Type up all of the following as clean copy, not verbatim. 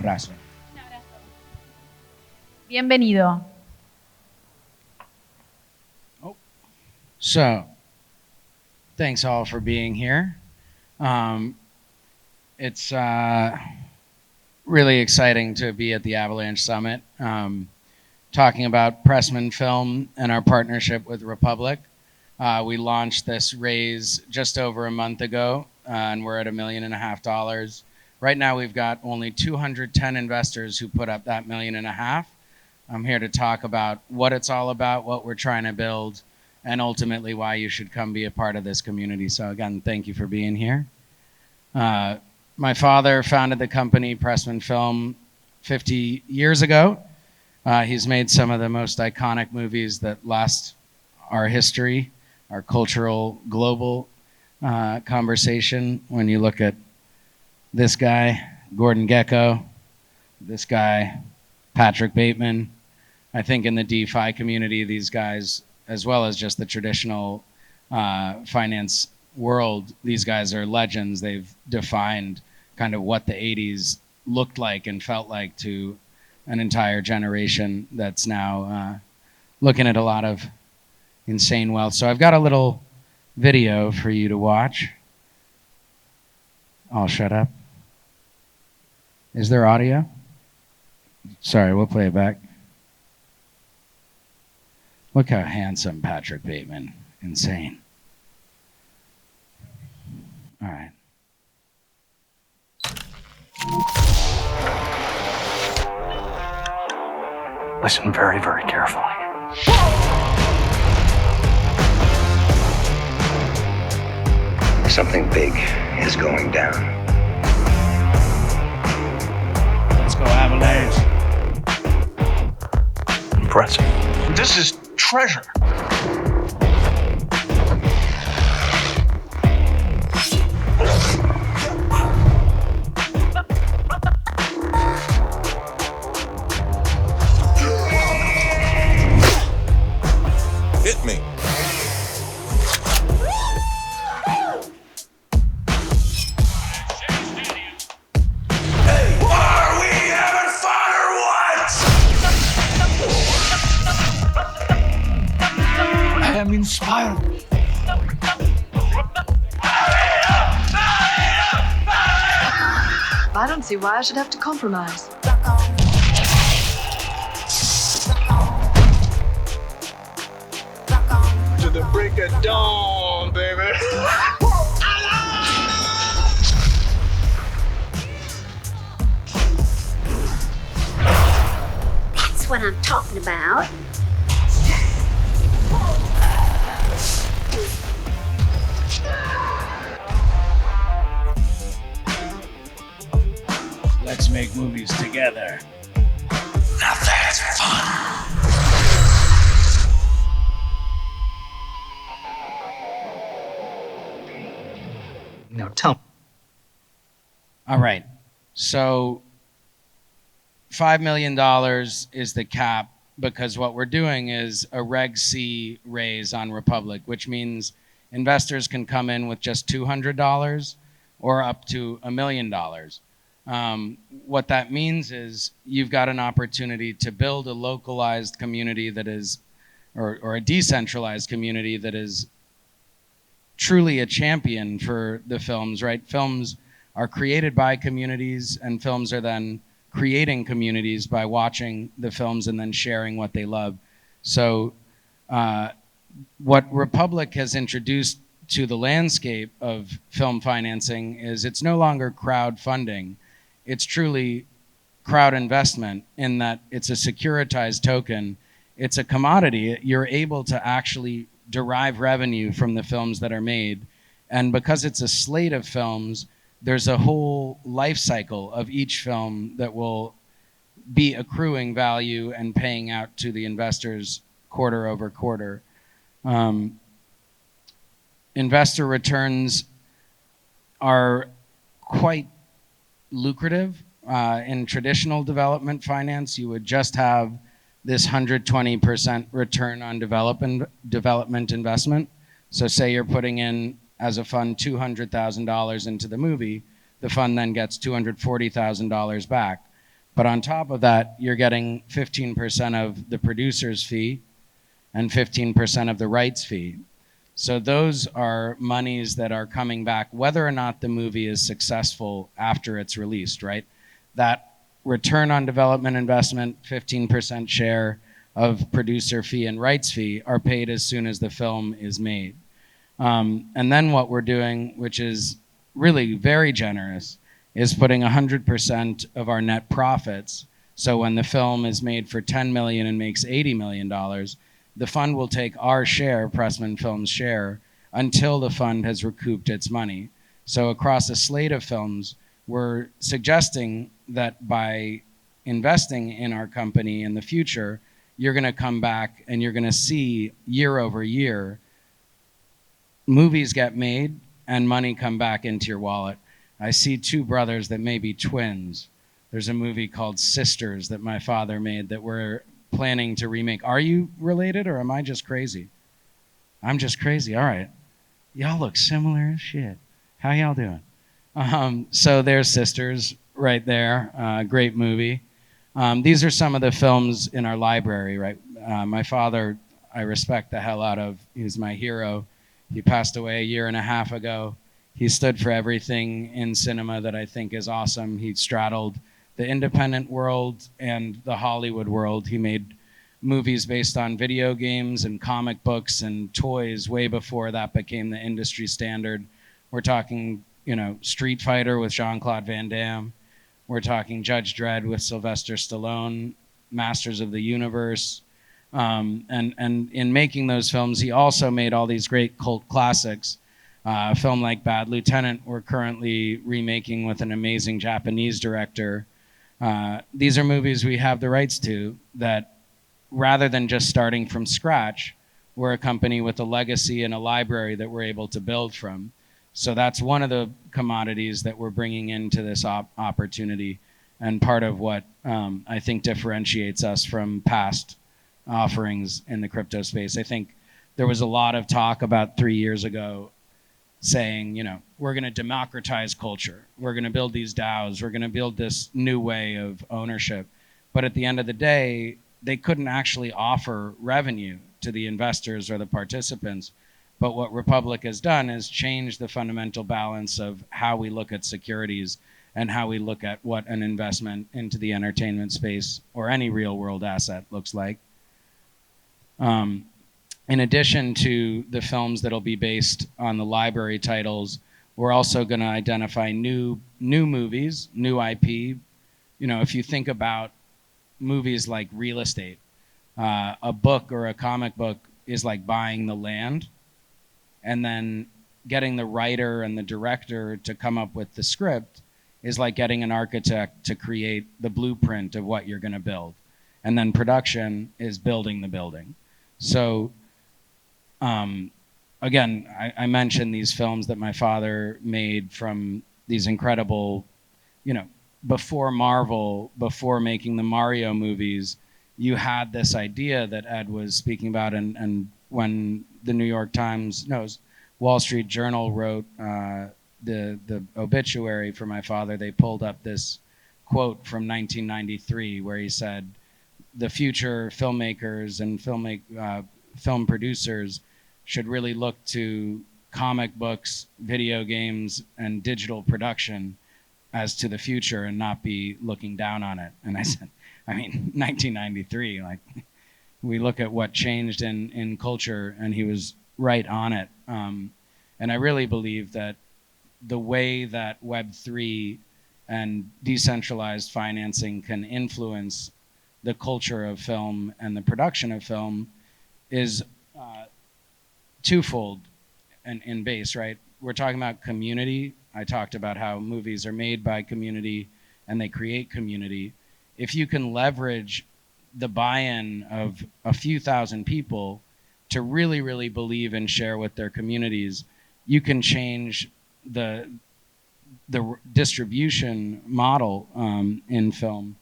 abrazo. Bienvenido. So, thanks all for being here. It's really exciting to be at the Avalanche Summit, talking about Pressman Film and our partnership with Republic. We launched this raise just over a month ago, and we're at $1.5 million. Right now, we've got only 210 investors who put up that $1.5 million. I'm here to talk about what it's all about, what we're trying to build, and ultimately why you should come be a part of this community. So again, thank you for being here. My father founded the company Pressman Film 50 years ago. He's made some of the most iconic movies that last our history, our cultural, global conversation. When you look at this guy, Gordon Gekko, this guy, Patrick Bateman. I think in the DeFi community, these guys, as well as just the traditional finance world, these guys are legends. They've defined kind of what the 80s looked like and felt like to an entire generation that's now looking at a lot of insane wealth. So I've got a little video for you to watch. I'll shut up. Is there audio? Sorry, we'll play it back. Look how handsome Patrick Bateman. Insane. All right. Listen very, very carefully. Something big is going down. Let's go, Avalanche. Impressive. This is treasure. Hit me. Are we having fun or what? I am inspired. I don't see why I should have to compromise. To the break of dawn, baby. That's what I'm talking about. Let's make movies together. Now that's fun. Now tell me. All right. So $5 million is the cap because what we're doing is a Reg C raise on Republic, which means investors can come in with just $200 or up to $1 million. What that means is you've got an opportunity to build a localized community that is, or a decentralized community that is truly a champion for the films, right? Films are created by communities, and films are then creating communities by watching the films and then sharing what they love. So what Republic has introduced to the landscape of film financing is it's no longer crowdfunding. It's truly crowd investment in that it's a securitized token. It's a commodity. You're able to actually derive revenue from the films that are made. And because it's a slate of films, there's a whole life cycle of each film that will be accruing value and paying out to the investors quarter over quarter. Investor returns are quite lucrative. In traditional development finance, you would just have this 120% return on development investment. So say you're putting in, as a fund, $200,000 into the movie, the fund then gets $240,000 back. But on top of that, you're getting 15% of the producer's fee and 15% of the rights fee. So those are monies that are coming back, whether or not the movie is successful after it's released, right? That return on development investment, 15% share of producer fee and rights fee are paid as soon as the film is made. And then what we're doing, which is really very generous, is putting 100% of our net profits. So when the film is made for $10 million and makes $80 million, the fund will take our share, Pressman Films' share, until the fund has recouped its money. So across a slate of films, we're suggesting that by investing in our company in the future, you're going to come back and you're going to see year over year movies get made and money come back into your wallet. I see two brothers that may be twins. There's a movie called Sisters that my father made that we're planning to remake. Are you related or am I just crazy? I'm just crazy. All right. Y'all look similar as shit. How y'all doing? So there's Sisters right there. Great movie. These are some of the films in our library, right? My father, I respect the hell out of. He's my hero. He passed away a year and a half ago. He stood for everything in cinema that I think is awesome. He straddled the independent world and the Hollywood world. He made movies based on video games and comic books and toys way before that became the industry standard. We're talking, Street Fighter with Jean-Claude Van Damme. We're talking Judge Dredd with Sylvester Stallone, Masters of the Universe. And in making those films, he also made all these great cult classics. A film like Bad Lieutenant, we're currently remaking with an amazing Japanese director. These are movies we have the rights to that, rather than just starting from scratch, we're a company with a legacy and a library that we're able to build from. So that's one of the commodities that we're bringing into this opportunity, and part of what I think differentiates us from past offerings in the crypto space. I think there was a lot of talk about 3 years ago saying, we're going to democratize culture. We're going to build these DAOs. We're going to build this new way of ownership. But at the end of the day, they couldn't actually offer revenue to the investors or the participants. But what Republic has done is change the fundamental balance of how we look at securities and how we look at what an investment into the entertainment space or any real world asset looks like. In addition to the films that'll be based on the library titles, we're also going to identify new movies, new IP. If you think about movies like real estate, a book or a comic book is like buying the land, and then getting the writer and the director to come up with the script is like getting an architect to create the blueprint of what you're going to build. And then production is building the building. So again, I mentioned these films that my father made from these incredible, before Marvel, before making the Mario movies, you had this idea that Ed was speaking about, and when the New York Times, Wall Street Journal wrote the obituary for my father, they pulled up this quote from 1993 where he said, the future filmmakers and film producers should really look to comic books, video games, and digital production as to the future and not be looking down on it. And I said, 1993, like, we look at what changed in culture, and he was right on it. And I really believe that the way that Web3 and decentralized financing can influence the culture of film and the production of film is twofold in base, right? We're talking about community. I talked about how movies are made by community and they create community. If you can leverage the buy-in of a few thousand people to really, really believe and share with their communities, you can change the distribution model in film.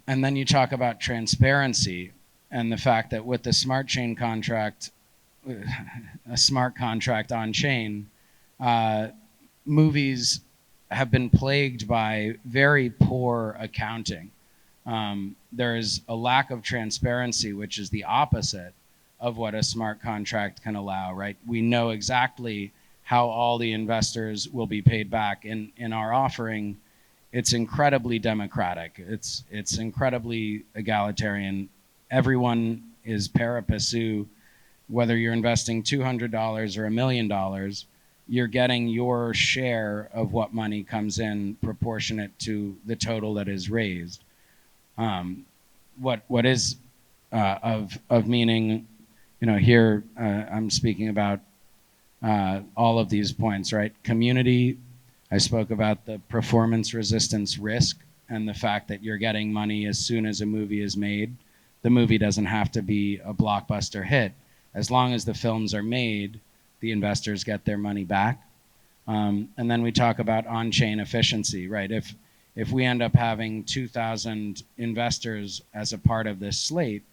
And then you talk about transparency and the fact that with the smart chain contract, a smart contract on chain, movies have been plagued by very poor accounting. There is a lack of transparency, which is the opposite of what a smart contract can allow, right? We know exactly how all the investors will be paid back. In our offering, it's incredibly democratic. It's incredibly egalitarian. Everyone is pari passu. Whether you're investing $200 or $1 million, you're getting your share of what money comes in proportionate to the total that is raised. What is of meaning, here I'm speaking about all of these points, right? Community, I spoke about the performance resistance risk and the fact that you're getting money as soon as a movie is made. The movie doesn't have to be a blockbuster hit. As long as the films are made, the investors get their money back. And then we talk about on-chain efficiency, right? If we end up having 2,000 investors as a part of this slate,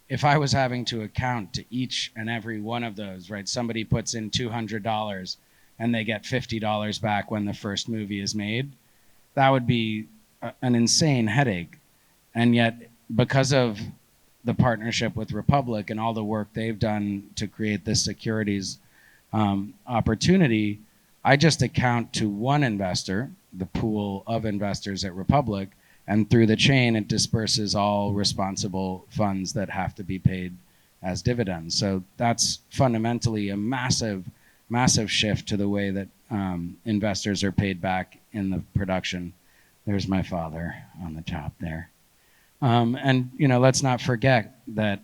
if I was having to account to each and every one of those, right? Somebody puts in $200 and they get $50 back when the first movie is made, that would be an insane headache. And yet, because of the partnership with Republic and all the work they've done to create this securities opportunity, I just account to one investor, the pool of investors at Republic, and through the chain, it disperses all responsible funds that have to be paid as dividends. So that's fundamentally a massive, massive shift to the way that investors are paid back in the production. There's my father on the top there. And let's not forget that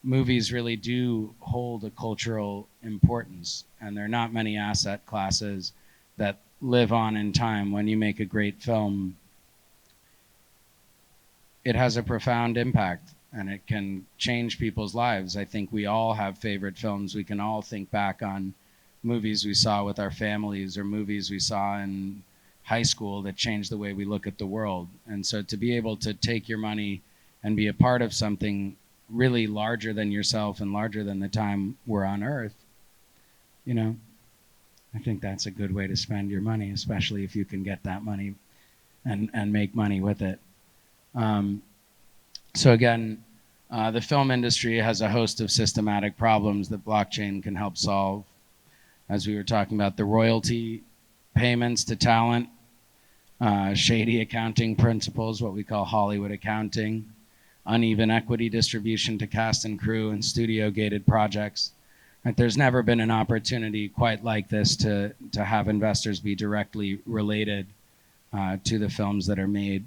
movies really do hold a cultural importance, and there are not many asset classes that live on in time. When you make a great film, it has a profound impact, and it can change people's lives. I think we all have favorite films. We can all think back on movies we saw with our families or movies we saw in high school that changed the way we look at the world. And so to be able to take your money and be a part of something really larger than yourself and larger than the time we're on Earth, I think that's a good way to spend your money, especially if you can get that money and make money with it. So again, the film industry has a host of systematic problems that blockchain can help solve. As we were talking about, the royalty payments to talent, shady accounting principles, what we call Hollywood accounting, uneven equity distribution to cast and crew, and studio-gated projects. Right? There's never been an opportunity quite like this to have investors be directly related to the films that are made.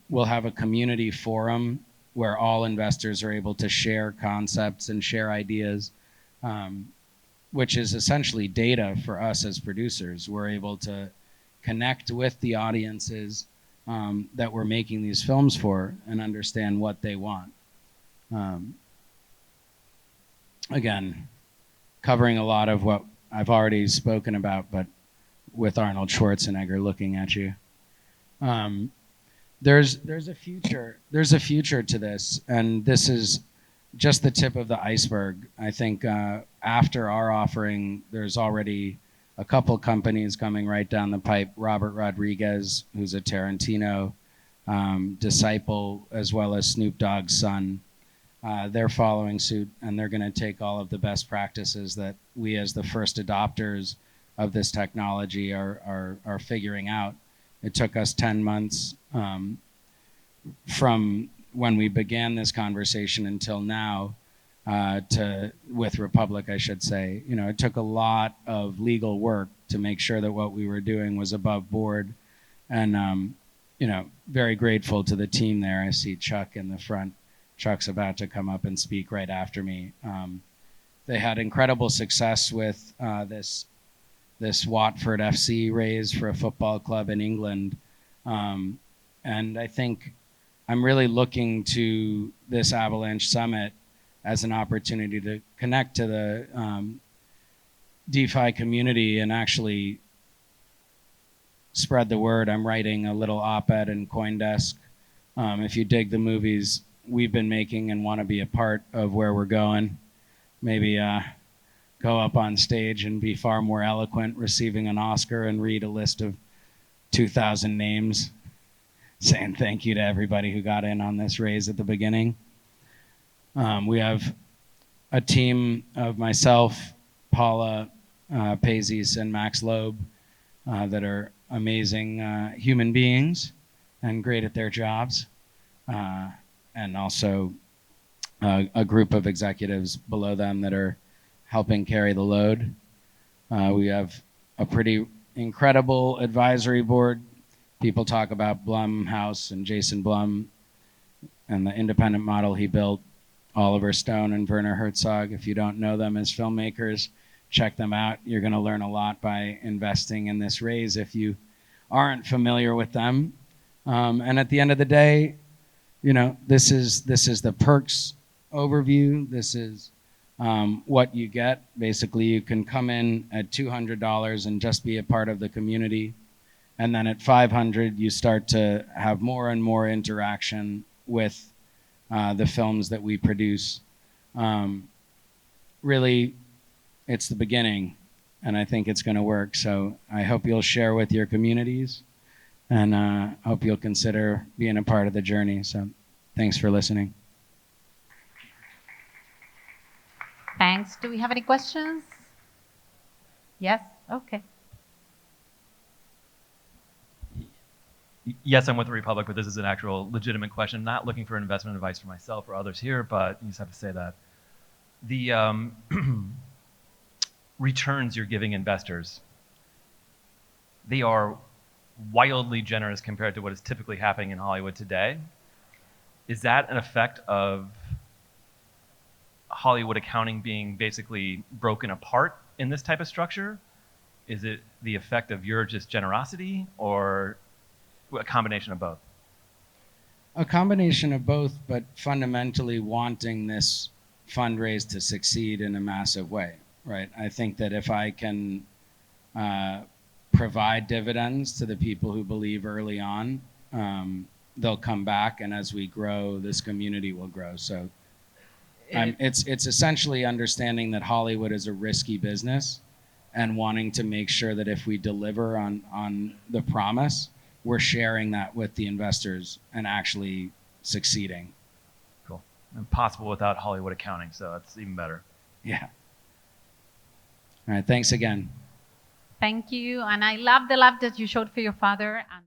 We'll have a community forum where all investors are able to share concepts and share ideas, which is essentially data for us as producers. We're able to connect with the audiences that we're making these films for and understand what they want. Again, covering a lot of what I've already spoken about, but with Arnold Schwarzenegger looking at you. There's a future to this, and this is just the tip of the iceberg. I think after our offering, there's already a couple companies coming right down the pipe. Robert Rodriguez, who's a Tarantino disciple, as well as Snoop Dogg's son. They're following suit, and they're going to take all of the best practices that we as the first adopters of this technology are figuring out. It took us 10 months from when we began this conversation until now with Republic, I should say. It took a lot of legal work to make sure that what we were doing was above board. And, very grateful to the team there. I see Chuck in the front. Chuck's about to come up and speak right after me. They had incredible success with this Watford FC raise for a football club in England. And I think I'm really looking to this Avalanche Summit as an opportunity to connect to the DeFi community and actually spread the word. I'm writing a little op-ed in CoinDesk. If you dig the movies we've been making and want to be a part of where we're going, maybe go up on stage and be far more eloquent, receiving an Oscar, and read a list of 2,000 names, saying thank you to everybody who got in on this raise at the beginning. We have a team of myself, Paula Pazis, and Max Loeb that are amazing human beings and great at their jobs, and also a group of executives below them that are helping carry the load. We have a pretty incredible advisory board. People talk about Blumhouse and Jason Blum and the independent model he built. Oliver Stone and Werner Herzog. If you don't know them as filmmakers, check them out. You're going to learn a lot by investing in this raise if you aren't familiar with them. And at the end of the day, you know, this is the perks overview. This is what you get. Basically, you can come in at $200 and just be a part of the community. And then at $500, you start to have more and more interaction with the films that we produce. Really, it's the beginning, and I think it's going to work. So I hope you'll share with your communities, and I hope you'll consider being a part of the journey. So thanks for listening. Thanks. Do we have any questions? Yes? Okay. Yes, I'm with the Republic, but this is an actual legitimate question. I'm not looking for investment advice for myself or others here, but you just have to say that. The returns you're giving investors, they are wildly generous compared to what is typically happening in Hollywood today. Is that an effect of Hollywood accounting being basically broken apart in this type of structure? Is it the effect of your just generosity, or a combination of both? A combination of both, but fundamentally wanting this fundraise to succeed in a massive way, right? I think that if I can provide dividends to the people who believe early on, they'll come back, and as we grow, this community will grow. So it's essentially understanding that Hollywood is a risky business and wanting to make sure that if we deliver on the promise, we're sharing that with the investors and actually succeeding. Cool. Impossible without Hollywood accounting, so that's even better. Yeah. All right, thanks again. Thank you. And I love the love that you showed for your father. And